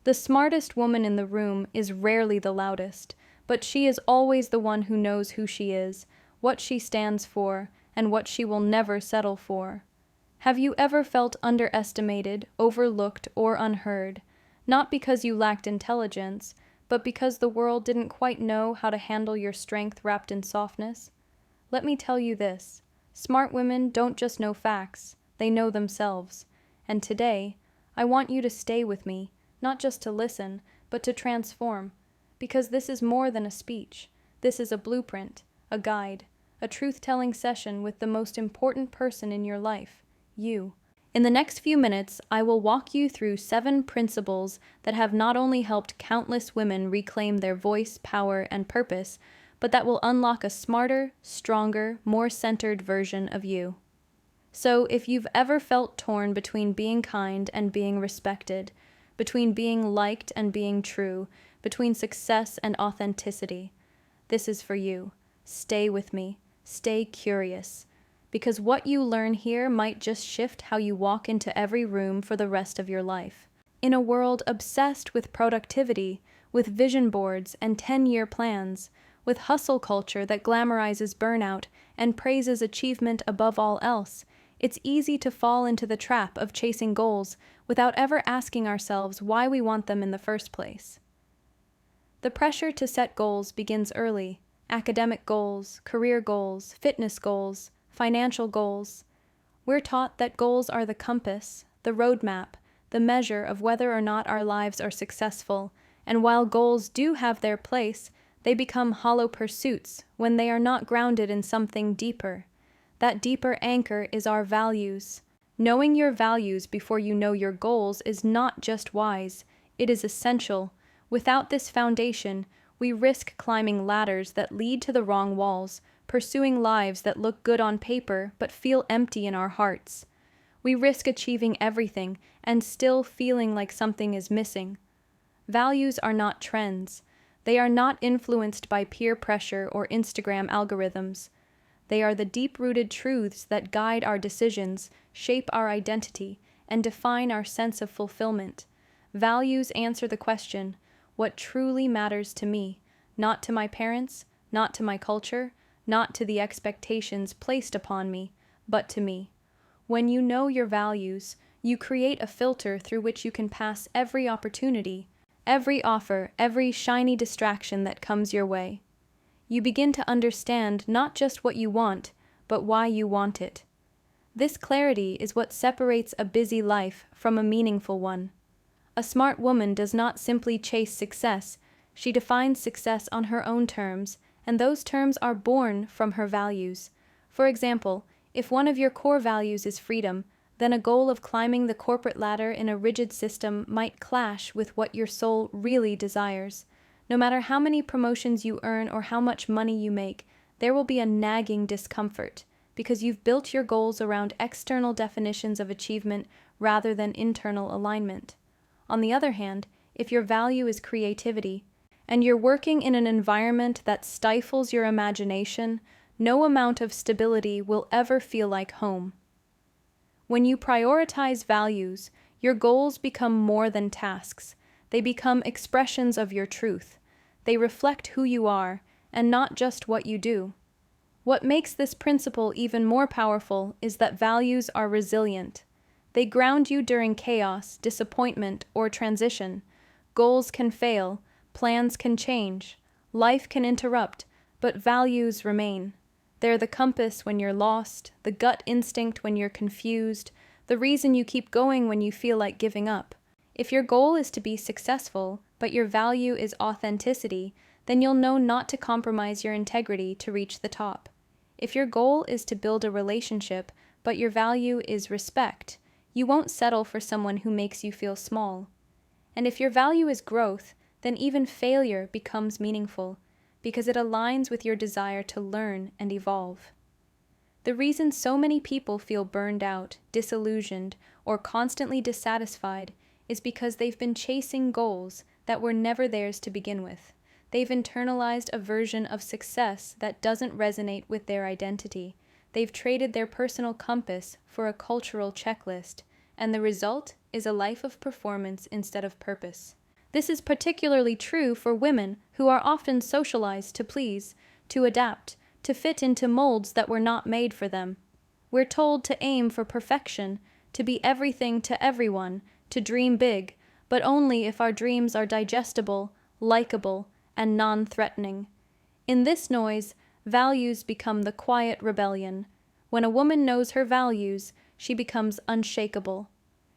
The smartest woman in the room is rarely the loudest, but she is always the one who knows who she is, what she stands for, and what she will never settle for. Have you ever felt underestimated, overlooked, or unheard? Not because you lacked intelligence, but because the world didn't quite know how to handle your strength wrapped in softness? Let me tell you this: smart women don't just know facts, they know themselves. And today, I want you to stay with me, not just to listen, but to transform. Because this is more than a speech. This is a blueprint, a guide, a truth-telling session with the most important person in your life, you. In the next few minutes, I will walk you through 7 principles that have not only helped countless women reclaim their voice, power, and purpose, but that will unlock a smarter, stronger, more centered version of you. So, if you've ever felt torn between being kind and being respected, between being liked and being true, between success and authenticity, this is for you. Stay with me. Stay curious. Because what you learn here might just shift how you walk into every room for the rest of your life. In a world obsessed with productivity, with vision boards and 10-year plans, with hustle culture that glamorizes burnout and praises achievement above all else, it's easy to fall into the trap of chasing goals without ever asking ourselves why we want them in the first place. The pressure to set goals begins early: academic goals, career goals, fitness goals, financial goals. We're taught that goals are the compass, the roadmap, the measure of whether or not our lives are successful, and while goals do have their place, they become hollow pursuits when they are not grounded in something deeper. That deeper anchor is our values. Knowing your values before you know your goals is not just wise, it is essential. Without this foundation, we risk climbing ladders that lead to the wrong walls, pursuing lives that look good on paper but feel empty in our hearts. We risk achieving everything and still feeling like something is missing. Values are not trends. They are not influenced by peer pressure or Instagram algorithms. They are the deep-rooted truths that guide our decisions, shape our identity, and define our sense of fulfillment. Values answer the question, what truly matters to me, not to my parents, not to my culture, not to the expectations placed upon me, but to me. When you know your values, you create a filter through which you can pass every opportunity, every offer, every shiny distraction that comes your way. You begin to understand not just what you want, but why you want it. This clarity is what separates a busy life from a meaningful one. A smart woman does not simply chase success, she defines success on her own terms, and those terms are born from her values. For example, if one of your core values is freedom, then a goal of climbing the corporate ladder in a rigid system might clash with what your soul really desires. No matter how many promotions you earn or how much money you make, there will be a nagging discomfort, because you've built your goals around external definitions of achievement rather than internal alignment. On the other hand, if your value is creativity, and you're working in an environment that stifles your imagination, no amount of stability will ever feel like home. When you prioritize values, your goals become more than tasks. They become expressions of your truth. They reflect who you are, and not just what you do. What makes this principle even more powerful is that values are resilient. They ground you during chaos, disappointment, or transition. Goals can fail, plans can change, life can interrupt, but values remain. They're the compass when you're lost, the gut instinct when you're confused, the reason you keep going when you feel like giving up. If your goal is to be successful, but your value is authenticity, then you'll know not to compromise your integrity to reach the top. If your goal is to build a relationship, but your value is respect, you won't settle for someone who makes you feel small. And if your value is growth, then even failure becomes meaningful, because it aligns with your desire to learn and evolve. The reason so many people feel burned out, disillusioned, or constantly dissatisfied is because they've been chasing goals that were never theirs to begin with. They've internalized a version of success that doesn't resonate with their identity. They've traded their personal compass for a cultural checklist, and the result is a life of performance instead of purpose. This is particularly true for women who are often socialized to please, to adapt, to fit into molds that were not made for them. We're told to aim for perfection, to be everything to everyone, to dream big, but only if our dreams are digestible, likable, and non-threatening. In this noise, values become the quiet rebellion. When a woman knows her values, she becomes unshakable.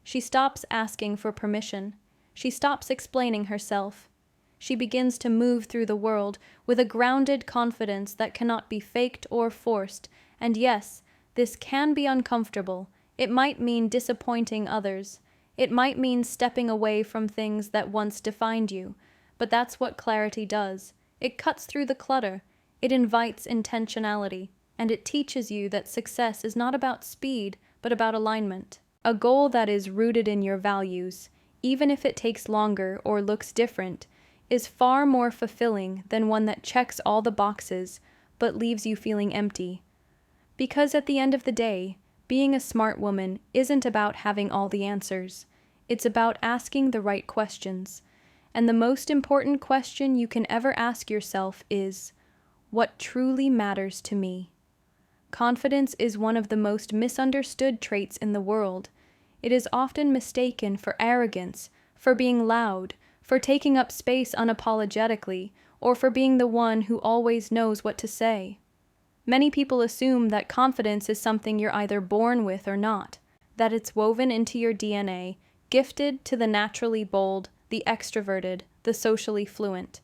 She stops asking for permission. She stops explaining herself. She begins to move through the world with a grounded confidence that cannot be faked or forced, and yes, this can be uncomfortable. It might mean disappointing others. It might mean stepping away from things that once defined you, but that's what clarity does. It cuts through the clutter. It invites intentionality, and it teaches you that success is not about speed, but about alignment. A goal that is rooted in your values, even if it takes longer or looks different, is far more fulfilling than one that checks all the boxes but leaves you feeling empty. Because at the end of the day, being a smart woman isn't about having all the answers. It's about asking the right questions. And the most important question you can ever ask yourself is, what truly matters to me? Confidence is one of the most misunderstood traits in the world. It is often mistaken for arrogance, for being loud, for taking up space unapologetically, or for being the one who always knows what to say. Many people assume that confidence is something you're either born with or not, that it's woven into your DNA, gifted to the naturally bold, the extroverted, the socially fluent.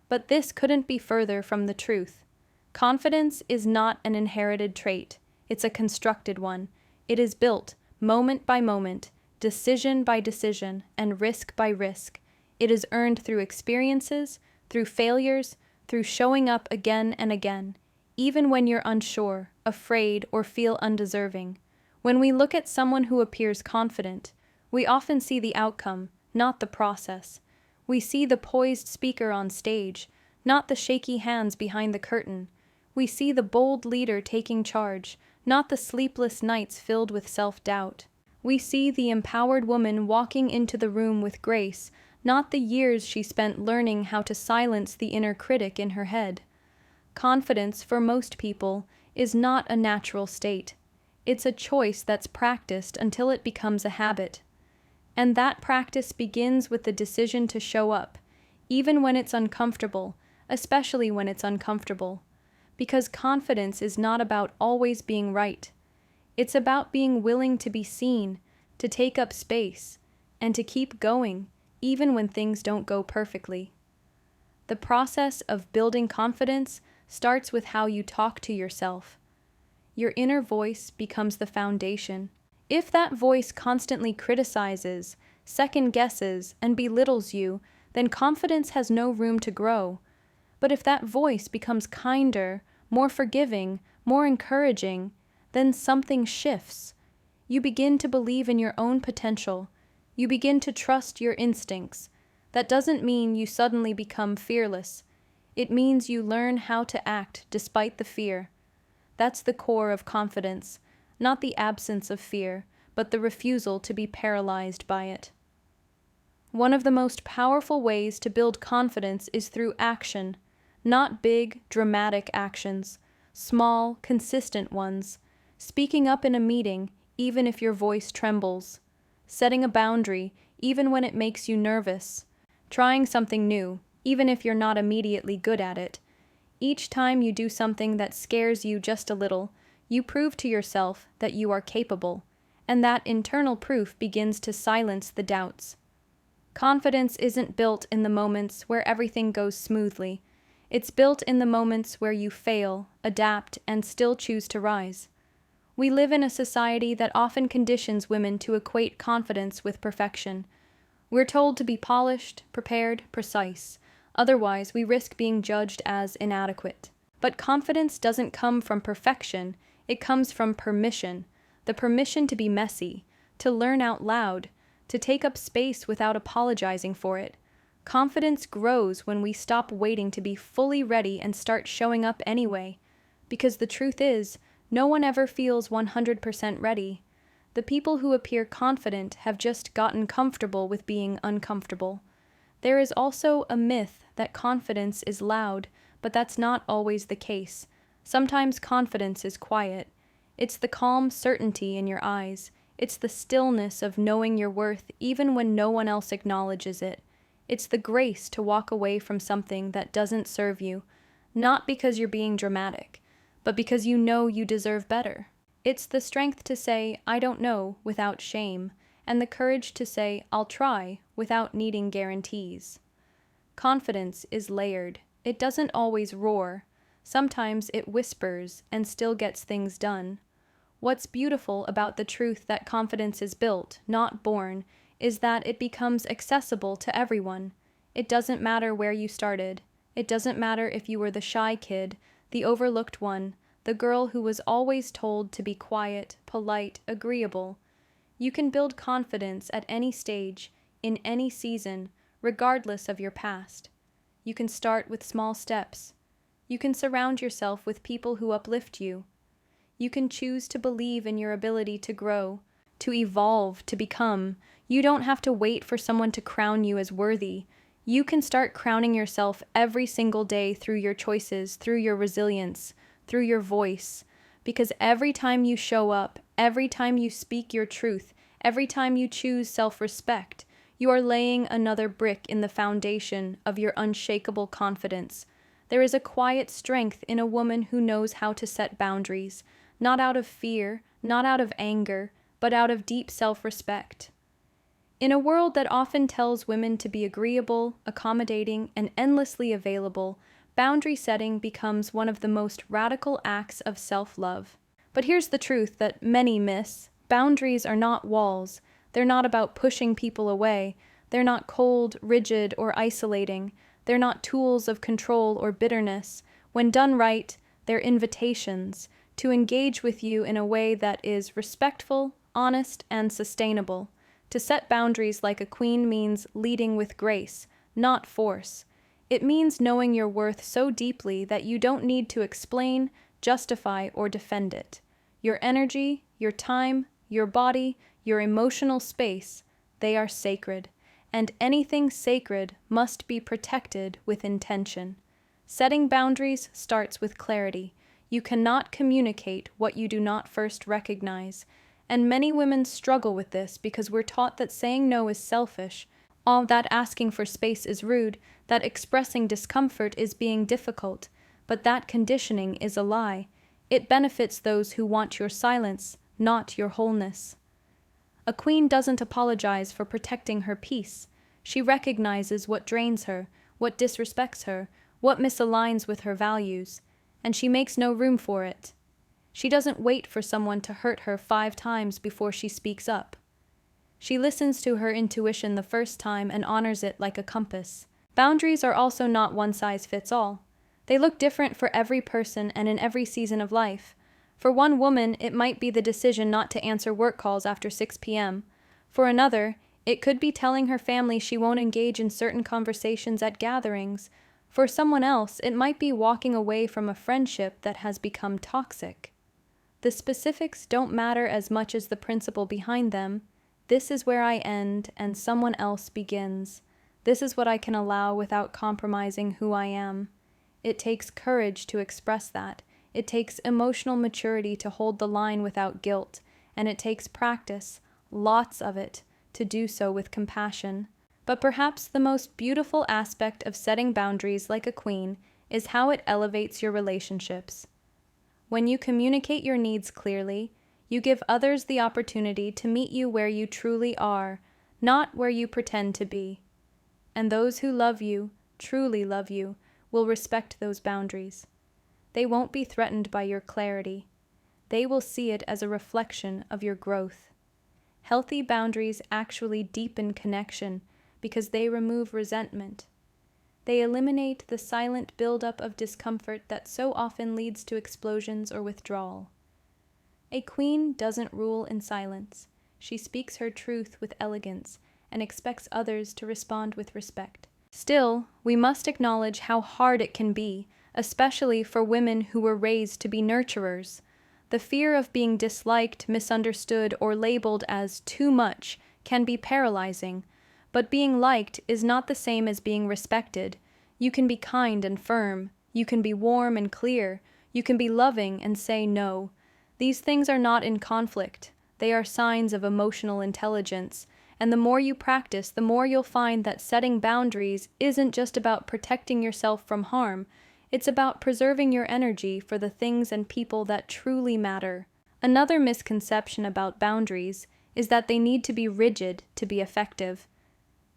But this couldn't be further from the truth. Confidence is not an inherited trait, it's a constructed one. It is built, moment by moment, decision by decision, and risk by risk. It is earned through experiences, through failures, through showing up again and again, even when you're unsure, afraid, or feel undeserving. When we look at someone who appears confident, we often see the outcome, not the process. We see the poised speaker on stage, not the shaky hands behind the curtain. We see the bold leader taking charge, not the sleepless nights filled with self-doubt. We see the empowered woman walking into the room with grace, not the years she spent learning how to silence the inner critic in her head. Confidence, for most people, is not a natural state. It's a choice that's practiced until it becomes a habit. And that practice begins with the decision to show up, even when it's uncomfortable, especially when it's uncomfortable. Because confidence is not about always being right. It's about being willing to be seen, to take up space, and to keep going, even when things don't go perfectly. The process of building confidence starts with how you talk to yourself. Your inner voice becomes the foundation. If that voice constantly criticizes, second-guesses, and belittles you, then confidence has no room to grow. But if that voice becomes kinder, more forgiving, more encouraging, then something shifts. You begin to believe in your own potential. You begin to trust your instincts. That doesn't mean you suddenly become fearless. It means you learn how to act despite the fear. That's the core of confidence, not the absence of fear, but the refusal to be paralyzed by it. One of the most powerful ways to build confidence is through action, not big, dramatic actions, small, consistent ones. Speaking up in a meeting, even if your voice trembles. Setting a boundary, even when it makes you nervous. Trying something new, even if you're not immediately good at it. Each time you do something that scares you just a little, you prove to yourself that you are capable, and that internal proof begins to silence the doubts. Confidence isn't built in the moments where everything goes smoothly. It's built in the moments where you fail, adapt, and still choose to rise. We live in a society that often conditions women to equate confidence with perfection. We're told to be polished, prepared, precise. Otherwise, we risk being judged as inadequate. But confidence doesn't come from perfection, it comes from permission. The permission to be messy, to learn out loud, to take up space without apologizing for it. Confidence grows when we stop waiting to be fully ready and start showing up anyway. Because the truth is, no one ever feels 100% ready. The people who appear confident have just gotten comfortable with being uncomfortable. There is also a myth that confidence is loud, but that's not always the case. Sometimes confidence is quiet. It's the calm certainty in your eyes. It's the stillness of knowing your worth even when no one else acknowledges it. It's the grace to walk away from something that doesn't serve you, not because you're being dramatic, but because you know you deserve better. It's the strength to say, I don't know, without shame, and the courage to say, I'll try, without needing guarantees. Confidence is layered. It doesn't always roar. Sometimes it whispers and still gets things done. What's beautiful about the truth that confidence is built, not born, is that it becomes accessible to everyone. It doesn't matter where you started. It doesn't matter if you were the shy kid, the overlooked one, the girl who was always told to be quiet, polite, agreeable. You can build confidence at any stage, in any season, regardless of your past. You can start with small steps. You can surround yourself with people who uplift you. You can choose to believe in your ability to grow, to evolve, to become. You don't have to wait for someone to crown you as worthy. You can start crowning yourself every single day through your choices, through your resilience, through your voice. Because every time you show up, every time you speak your truth, every time you choose self-respect, you are laying another brick in the foundation of your unshakable confidence. There is a quiet strength in a woman who knows how to set boundaries, not out of fear, not out of anger, but out of deep self-respect. In a world that often tells women to be agreeable, accommodating, and endlessly available, boundary setting becomes one of the most radical acts of self-love. But here's the truth that many miss. Boundaries are not walls. They're not about pushing people away. They're not cold, rigid, or isolating. They're not tools of control or bitterness. When done right, they're invitations to engage with you in a way that is respectful, honest, and sustainable. To set boundaries like a queen means leading with grace, not force. It means knowing your worth so deeply that you don't need to explain, justify, or defend it. Your energy, your time, your body, your emotional space, they are sacred. And anything sacred must be protected with intention. Setting boundaries starts with clarity. You cannot communicate what you do not first recognize. And many women struggle with this because we're taught that saying no is selfish, that asking for space is rude, that expressing discomfort is being difficult. But that conditioning is a lie. It benefits those who want your silence, not your wholeness. A queen doesn't apologize for protecting her peace. She recognizes what drains her, what disrespects her, what misaligns with her values, and she makes no room for it. She doesn't wait for someone to hurt her 5 times before she speaks up. She listens to her intuition the first time and honors it like a compass. Boundaries are also not one size fits all. They look different for every person and in every season of life. For one woman, it might be the decision not to answer work calls after 6 p.m. For another, it could be telling her family she won't engage in certain conversations at gatherings. For someone else, it might be walking away from a friendship that has become toxic. The specifics don't matter as much as the principle behind them. This is where I end and someone else begins. This is what I can allow without compromising who I am. It takes courage to express that. It takes emotional maturity to hold the line without guilt, and it takes practice, lots of it, to do so with compassion. But perhaps the most beautiful aspect of setting boundaries like a queen is how it elevates your relationships. When you communicate your needs clearly, you give others the opportunity to meet you where you truly are, not where you pretend to be. And those who love you, truly love you, will respect those boundaries. They won't be threatened by your clarity. They will see it as a reflection of your growth. Healthy boundaries actually deepen connection because they remove resentment. They eliminate the silent buildup of discomfort that so often leads to explosions or withdrawal. A queen doesn't rule in silence. She speaks her truth with elegance and expects others to respond with respect. Still, we must acknowledge how hard it can be, especially for women who were raised to be nurturers. The fear of being disliked, misunderstood, or labeled as too much can be paralyzing, But being liked is not the same as being respected. You can be kind and firm. You can be warm and clear. You can be loving and say no. These things are not in conflict. They are signs of emotional intelligence. And the more you practice, the more you'll find that setting boundaries isn't just about protecting yourself from harm. It's about preserving your energy for the things and people that truly matter. Another misconception about boundaries is that they need to be rigid to be effective.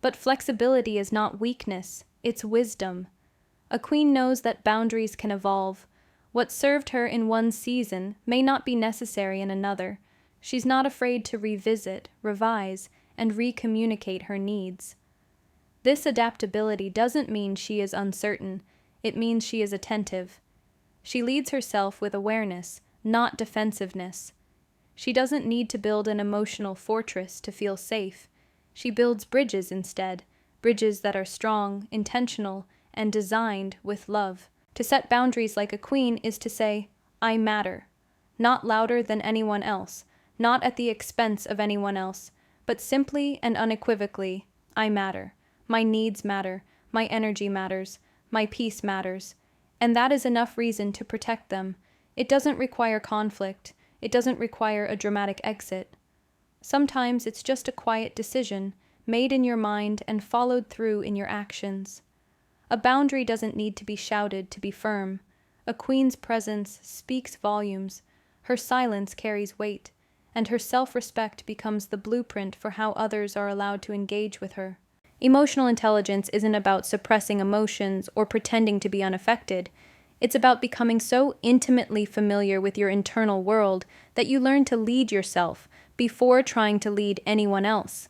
But flexibility is not weakness, it's wisdom. A queen knows that boundaries can evolve. What served her in one season may not be necessary in another. She's not afraid to revisit, revise, and recommunicate her needs. This adaptability doesn't mean she is uncertain, it means she is attentive. She leads herself with awareness, not defensiveness. She doesn't need to build an emotional fortress to feel safe. She builds bridges instead, bridges that are strong, intentional, and designed with love. To set boundaries like a queen is to say, I matter. Not louder than anyone else, not at the expense of anyone else, but simply and unequivocally, I matter. My needs matter. My energy matters. My peace matters. And that is enough reason to protect them. It doesn't require conflict. It doesn't require a dramatic exit. Sometimes it's just a quiet decision, made in your mind and followed through in your actions. A boundary doesn't need to be shouted to be firm. A queen's presence speaks volumes. Her silence carries weight, and her self-respect becomes the blueprint for how others are allowed to engage with her. Emotional intelligence isn't about suppressing emotions or pretending to be unaffected. It's about becoming so intimately familiar with your internal world that you learn to lead yourself before trying to lead anyone else.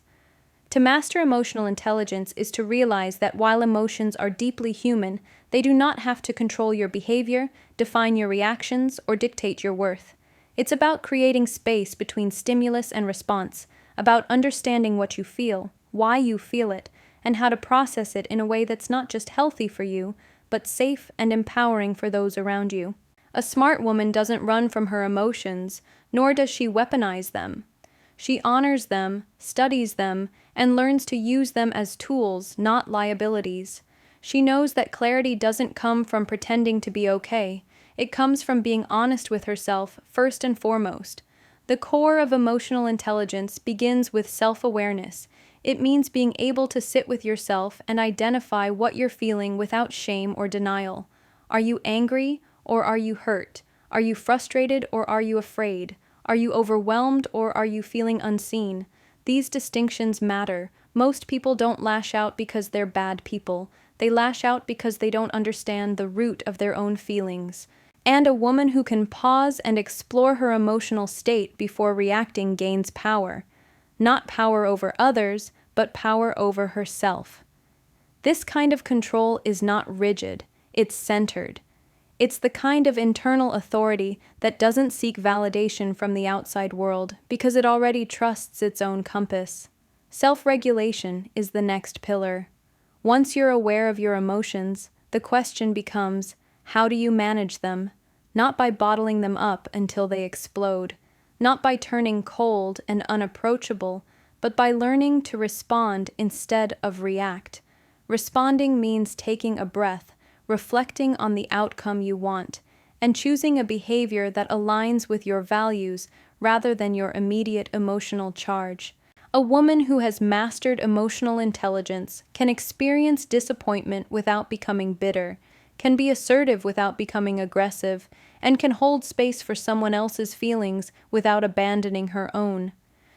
To master emotional intelligence is to realize that while emotions are deeply human, they do not have to control your behavior, define your reactions, or dictate your worth. It's about creating space between stimulus and response, about understanding what you feel, why you feel it, and how to process it in a way that's not just healthy for you, but safe and empowering for those around you. A smart woman doesn't run from her emotions, nor does she weaponize them. She honors them, studies them, and learns to use them as tools, not liabilities. She knows that clarity doesn't come from pretending to be okay. It comes from being honest with herself first and foremost. The core of emotional intelligence begins with self-awareness. It means being able to sit with yourself and identify what you're feeling without shame or denial. Are you angry or are you hurt? Are you frustrated or are you afraid? Are you overwhelmed or are you feeling unseen? These distinctions matter. Most people don't lash out because they're bad people. They lash out because they don't understand the root of their own feelings. And a woman who can pause and explore her emotional state before reacting gains power. Not power over others, but power over herself. This kind of control is not rigid, it's centered. It's the kind of internal authority that doesn't seek validation from the outside world because it already trusts its own compass. Self-regulation is the next pillar. Once you're aware of your emotions, the question becomes, how do you manage them? Not by bottling them up until they explode, not by turning cold and unapproachable, but by learning to respond instead of react. Responding means taking a breath, reflecting on the outcome you want, and choosing a behavior that aligns with your values rather than your immediate emotional charge. A woman who has mastered emotional intelligence can experience disappointment without becoming bitter, can be assertive without becoming aggressive, and can hold space for someone else's feelings without abandoning her own.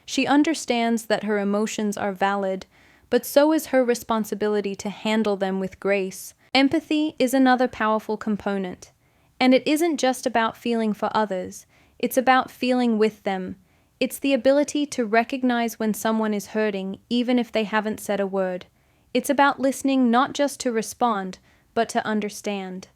She understands that her emotions are valid, but so is her responsibility to handle them with grace. Empathy is another powerful component, and it isn't just about feeling for others, it's about feeling with them. It's the ability to recognize when someone is hurting, even if they haven't said a word. It's about listening not just to respond, but to understand.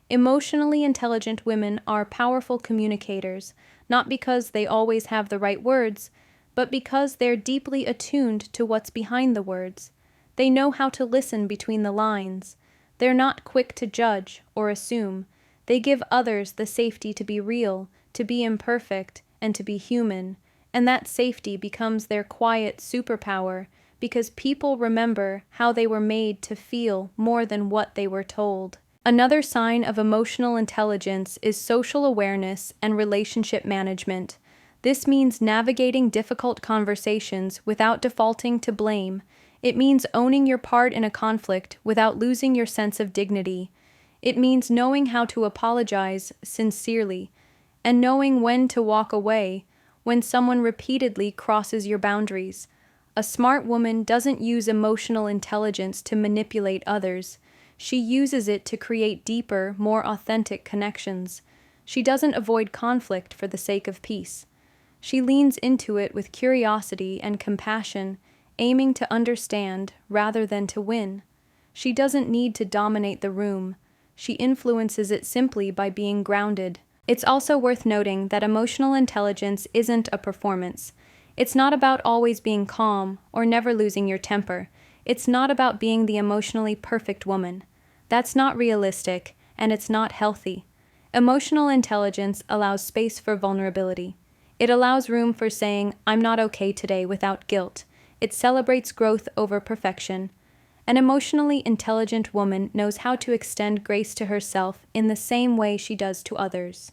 Emotionally intelligent women are powerful communicators, not because they always have the right words, but because they're deeply attuned to what's behind the words. They know how to listen between the lines. They're not quick to judge or assume. They give others the safety to be real, to be imperfect, and to be human, and that safety becomes their quiet superpower because people remember how they were made to feel more than what they were told. Another sign of emotional intelligence is social awareness and relationship management. This means navigating difficult conversations without defaulting to blame. It means owning your part in a conflict without losing your sense of dignity. It means knowing how to apologize sincerely and knowing when to walk away when someone repeatedly crosses your boundaries. A smart woman doesn't use emotional intelligence to manipulate others. She uses it to create deeper, more authentic connections. She doesn't avoid conflict for the sake of peace. She leans into it with curiosity and compassion, aiming to understand rather than to win. She doesn't need to dominate the room. She influences it simply by being grounded. It's also worth noting that emotional intelligence isn't a performance. It's not about always being calm or never losing your temper. It's not about being the emotionally perfect woman. That's not realistic, and it's not healthy. Emotional intelligence allows space for vulnerability. It allows room for saying, "I'm not okay today," without guilt. It celebrates growth over perfection. An emotionally intelligent woman knows how to extend grace to herself in the same way she does to others.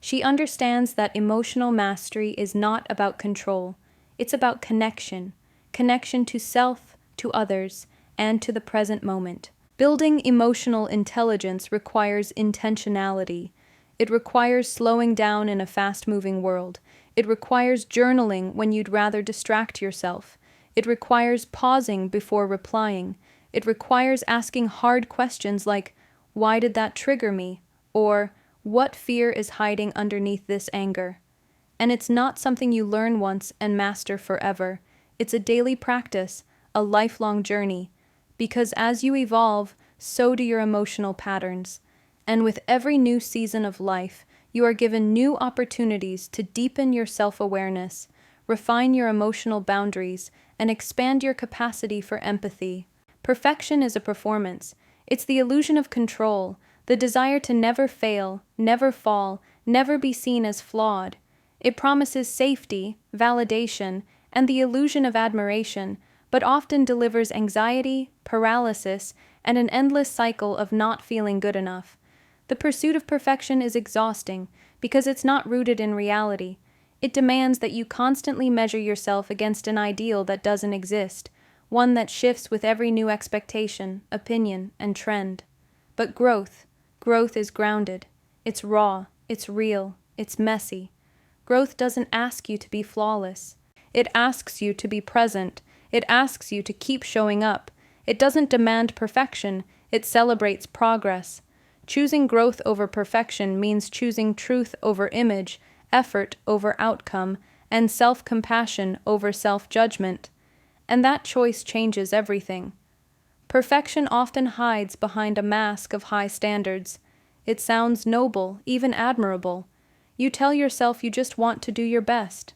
She understands that emotional mastery is not about control. It's about connection. Connection to self, to others, and to the present moment. Building emotional intelligence requires intentionality. It requires slowing down in a fast-moving world. It requires journaling when you'd rather distract yourself. It requires pausing before replying. It requires asking hard questions like, "Why did that trigger me?" Or, "What fear is hiding underneath this anger?" And it's not something you learn once and master forever. It's a daily practice, a lifelong journey. Because as you evolve, so do your emotional patterns. And with every new season of life, you are given new opportunities to deepen your self-awareness, refine your emotional boundaries, and expand your capacity for empathy. Perfection is a performance. It's the illusion of control, the desire to never fail, never fall, never be seen as flawed. It promises safety, validation, and the illusion of admiration, but often delivers anxiety, paralysis, and an endless cycle of not feeling good enough. The pursuit of perfection is exhausting because it's not rooted in reality. It demands that you constantly measure yourself against an ideal that doesn't exist, one that shifts with every new expectation, opinion, and trend. But growth is grounded. It's raw, it's real, it's messy. Growth doesn't ask you to be flawless. It asks you to be present. It asks you to keep showing up. It doesn't demand perfection. It celebrates progress. Choosing growth over perfection means choosing truth over image, effort over outcome, and self-compassion over self-judgment. And that choice changes everything. Perfection often hides behind a mask of high standards. It sounds noble, even admirable. You tell yourself you just want to do your best.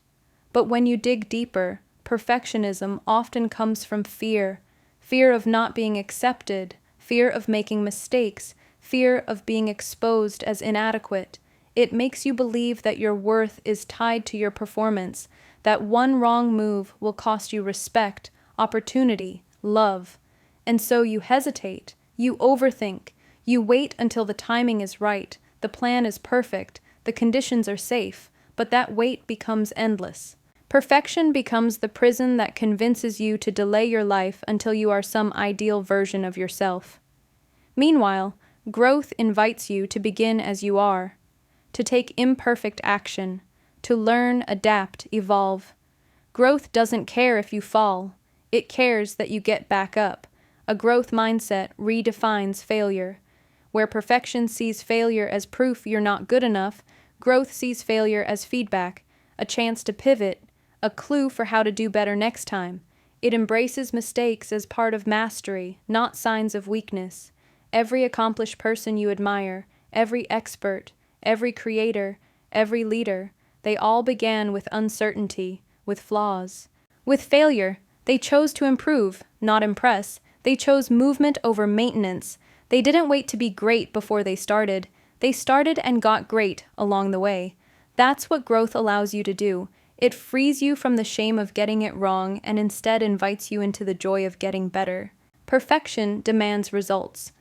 But when you dig deeper, perfectionism often comes from fear. Fear of not being accepted, fear of making mistakes, fear of being exposed as inadequate. It makes you believe that your worth is tied to your performance, that one wrong move will cost you respect, opportunity, love. And so you hesitate, you overthink, you wait until the timing is right, the plan is perfect, the conditions are safe, but that wait becomes endless. Perfection becomes the prison that convinces you to delay your life until you are some ideal version of yourself. Meanwhile, growth invites you to begin as you are, to take imperfect action, to learn, adapt, evolve. Growth doesn't care if you fall. It cares that you get back up. A growth mindset redefines failure. Where perfection sees failure as proof you're not good enough, growth sees failure as feedback, a chance to pivot, a clue for how to do better next time. It embraces mistakes as part of mastery, not signs of weakness. Every accomplished person you admire, every expert, every creator, every leader, they all began with uncertainty, with flaws. With failure, they chose to improve, not impress. They chose movement over maintenance. They didn't wait to be great before they started. They started and got great along the way. That's what growth allows you to do. It frees you from the shame of getting it wrong and instead invites you into the joy of getting better. Perfection demands results.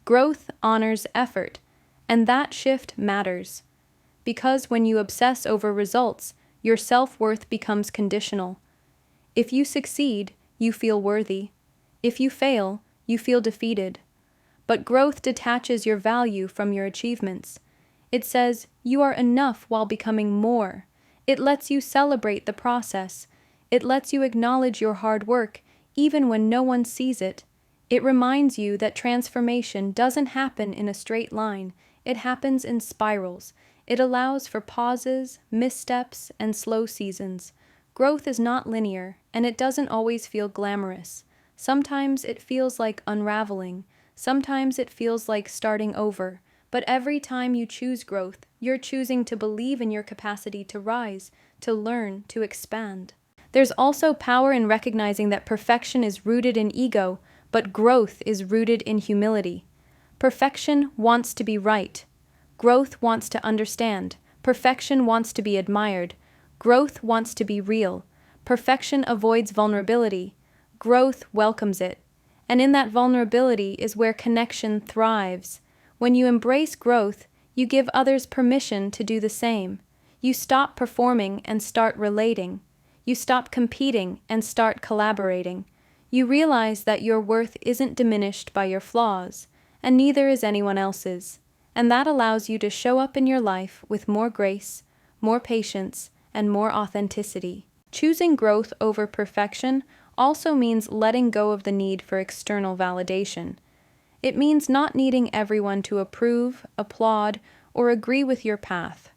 Growth honors effort, and that shift matters. Because when you obsess over results, your self-worth becomes conditional. If you succeed, you feel worthy. If you fail, you feel defeated. But growth detaches your value from your achievements. It says you are enough while becoming more. It lets you celebrate the process. It lets you acknowledge your hard work, even when no one sees it. It reminds you that transformation doesn't happen in a straight line. It happens in spirals. It allows for pauses, missteps, and slow seasons. Growth is not linear, and it doesn't always feel glamorous. Sometimes it feels like unraveling. Sometimes it feels like starting over. But every time you choose growth, you're choosing to believe in your capacity to rise, to learn, to expand. There's also power in recognizing that perfection is rooted in ego, but growth is rooted in humility. Perfection wants to be right. Growth wants to understand. Perfection wants to be admired. Growth wants to be real. Perfection avoids vulnerability. Growth welcomes it. And in that vulnerability is where connection thrives. When you embrace growth, you give others permission to do the same. You stop performing and start relating. You stop competing and start collaborating. You realize that your worth isn't diminished by your flaws, and neither is anyone else's. And that allows you to show up in your life with more grace, more patience, and more authenticity. Choosing growth over perfection also means letting go of the need for external validation. It means not needing everyone to approve, applaud, or agree with your path.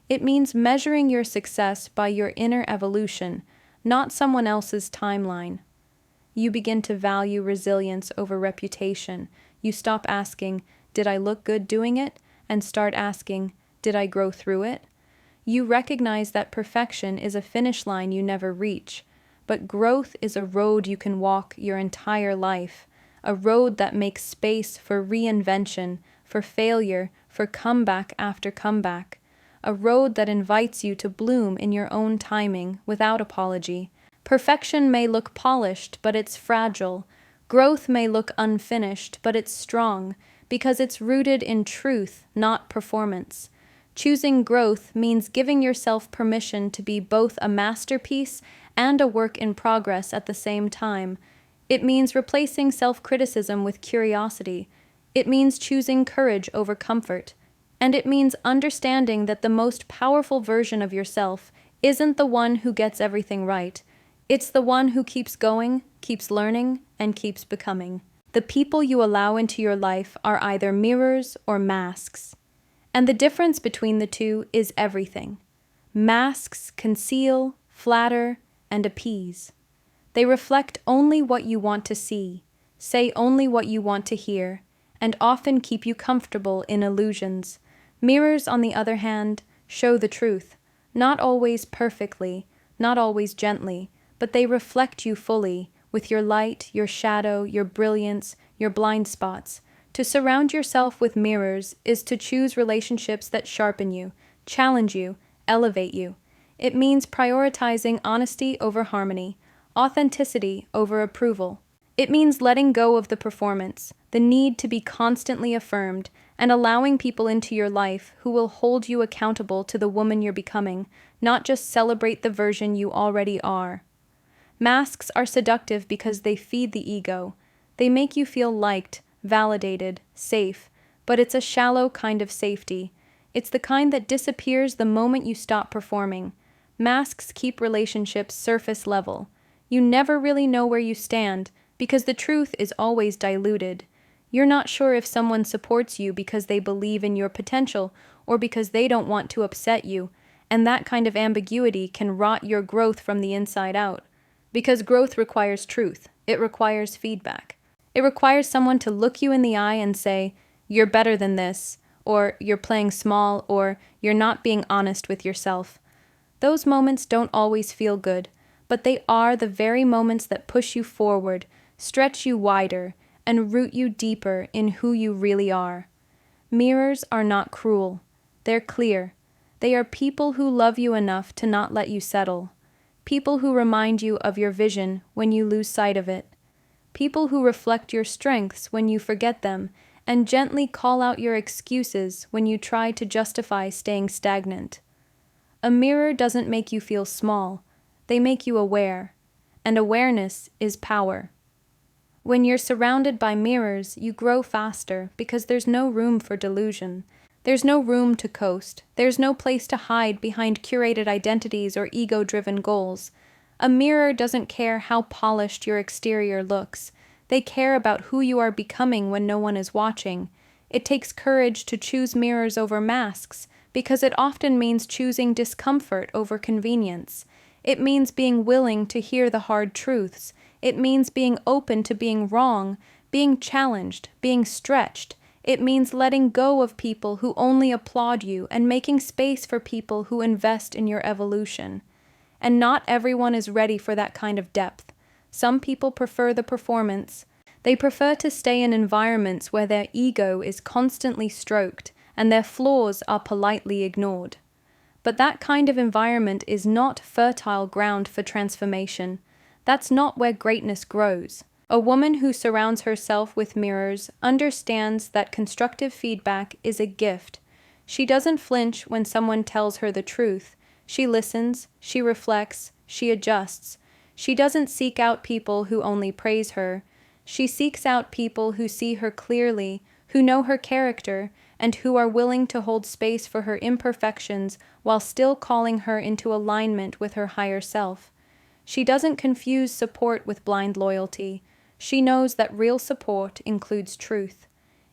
It means measuring your success by your inner evolution, not someone else's timeline. You begin to value resilience over reputation. You stop asking, "Did I look good doing it?" and start asking, "Did I grow through it?" You recognize that perfection is a finish line you never reach, but growth is a road you can walk your entire life, a road that makes space for reinvention, for failure, for comeback after comeback, a road that invites you to bloom in your own timing without apology. Perfection may look polished, but it's fragile. Growth may look unfinished, but it's strong, because it's rooted in truth, not performance. Choosing growth means giving yourself permission to be both a masterpiece and a work in progress at the same time. It means replacing self-criticism with curiosity. It means choosing courage over comfort. And it means understanding that the most powerful version of yourself isn't the one who gets everything right. It's the one who keeps going, keeps learning, and keeps becoming. The people you allow into your life are either mirrors or masks. And the difference between the two is everything. Masks conceal, flatter, and appease. They reflect only what you want to see, say only what you want to hear, and often keep you comfortable in illusions. Mirrors, on the other hand, show the truth, not always perfectly, not always gently, but they reflect you fully, with your light, your shadow, your brilliance, your blind spots. To surround yourself with mirrors is to choose relationships that sharpen you, challenge you, elevate you. It means prioritizing honesty over harmony, authenticity over approval. It means letting go of the performance, the need to be constantly affirmed, and allowing people into your life who will hold you accountable to the woman you're becoming, not just celebrate the version you already are. Masks are seductive because they feed the ego. They make you feel liked, validated, safe, but it's a shallow kind of safety. It's the kind that disappears the moment you stop performing. Masks keep relationships surface level. You never really know where you stand because the truth is always diluted. You're not sure if someone supports you because they believe in your potential or because they don't want to upset you, and that kind of ambiguity can rot your growth from the inside out. Because growth requires truth. It requires feedback. It requires someone to look you in the eye and say, "You're better than this," or "You're playing small," or "You're not being honest with yourself." Those moments don't always feel good, but they are the very moments that push you forward, stretch you wider, and root you deeper in who you really are. Mirrors are not cruel. They're clear. They are people who love you enough to not let you settle. People who remind you of your vision when you lose sight of it. People who reflect your strengths when you forget them, and gently call out your excuses when you try to justify staying stagnant. A mirror doesn't make you feel small, they make you aware, and awareness is power. When you're surrounded by mirrors, you grow faster because there's no room for delusion. There's no room to coast. There's no place to hide behind curated identities or ego-driven goals. A mirror doesn't care how polished your exterior looks. They care about who you are becoming when no one is watching. It takes courage to choose mirrors over masks, because it often means choosing discomfort over convenience. It means being willing to hear the hard truths. It means being open to being wrong, being challenged, being stretched. It means letting go of people who only applaud you and making space for people who invest in your evolution. And not everyone is ready for that kind of depth. Some people prefer the performance. They prefer to stay in environments where their ego is constantly stroked and their flaws are politely ignored. But that kind of environment is not fertile ground for transformation. That's not where greatness grows. A woman who surrounds herself with mirrors understands that constructive feedback is a gift. She doesn't flinch when someone tells her the truth. She listens, she reflects, she adjusts. She doesn't seek out people who only praise her. She seeks out people who see her clearly, who know her character, and who are willing to hold space for her imperfections while still calling her into alignment with her higher self. She doesn't confuse support with blind loyalty. She knows that real support includes truth.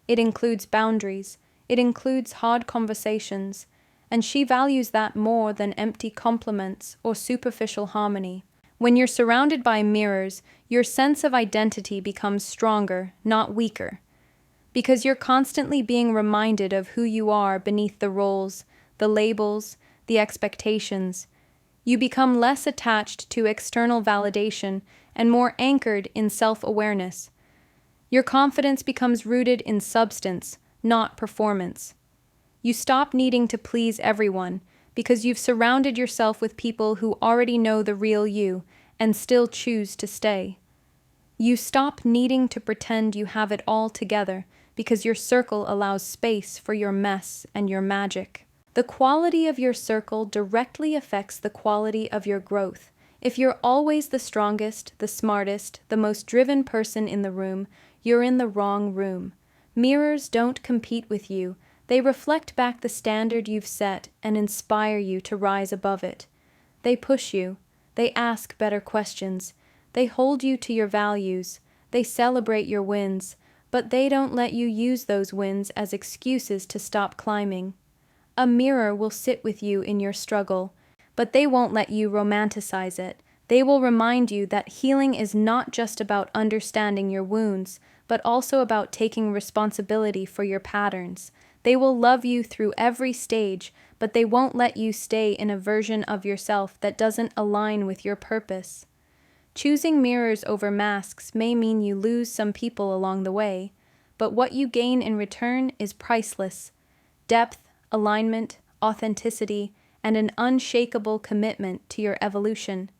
It includes boundaries. It includes hard conversations. And she values that more than empty compliments or superficial harmony. When you're surrounded by mirrors, your sense of identity becomes stronger, not weaker. Because you're constantly being reminded of who you are beneath the roles, the labels, the expectations. You become less attached to external validation and more anchored in self-awareness. Your confidence becomes rooted in substance, not performance. You stop needing to please everyone because you've surrounded yourself with people who already know the real you and still choose to stay. You stop needing to pretend you have it all together because your circle allows space for your mess and your magic. The quality of your circle directly affects the quality of your growth. If you're always the strongest, the smartest, the most driven person in the room, you're in the wrong room. Mirrors don't compete with you. They reflect back the standard you've set and inspire you to rise above it. They push you. They ask better questions. They hold you to your values. They celebrate your wins, but they don't let you use those wins as excuses to stop climbing. A mirror will sit with you in your struggle, but they won't let you romanticize it. They will remind you that healing is not just about understanding your wounds, but also about taking responsibility for your patterns. They will love you through every stage, but they won't let you stay in a version of yourself that doesn't align with your purpose. Choosing mirrors over masks may mean you lose some people along the way, but what you gain in return is priceless. Depth, alignment, authenticity, and an unshakable commitment to your evolution.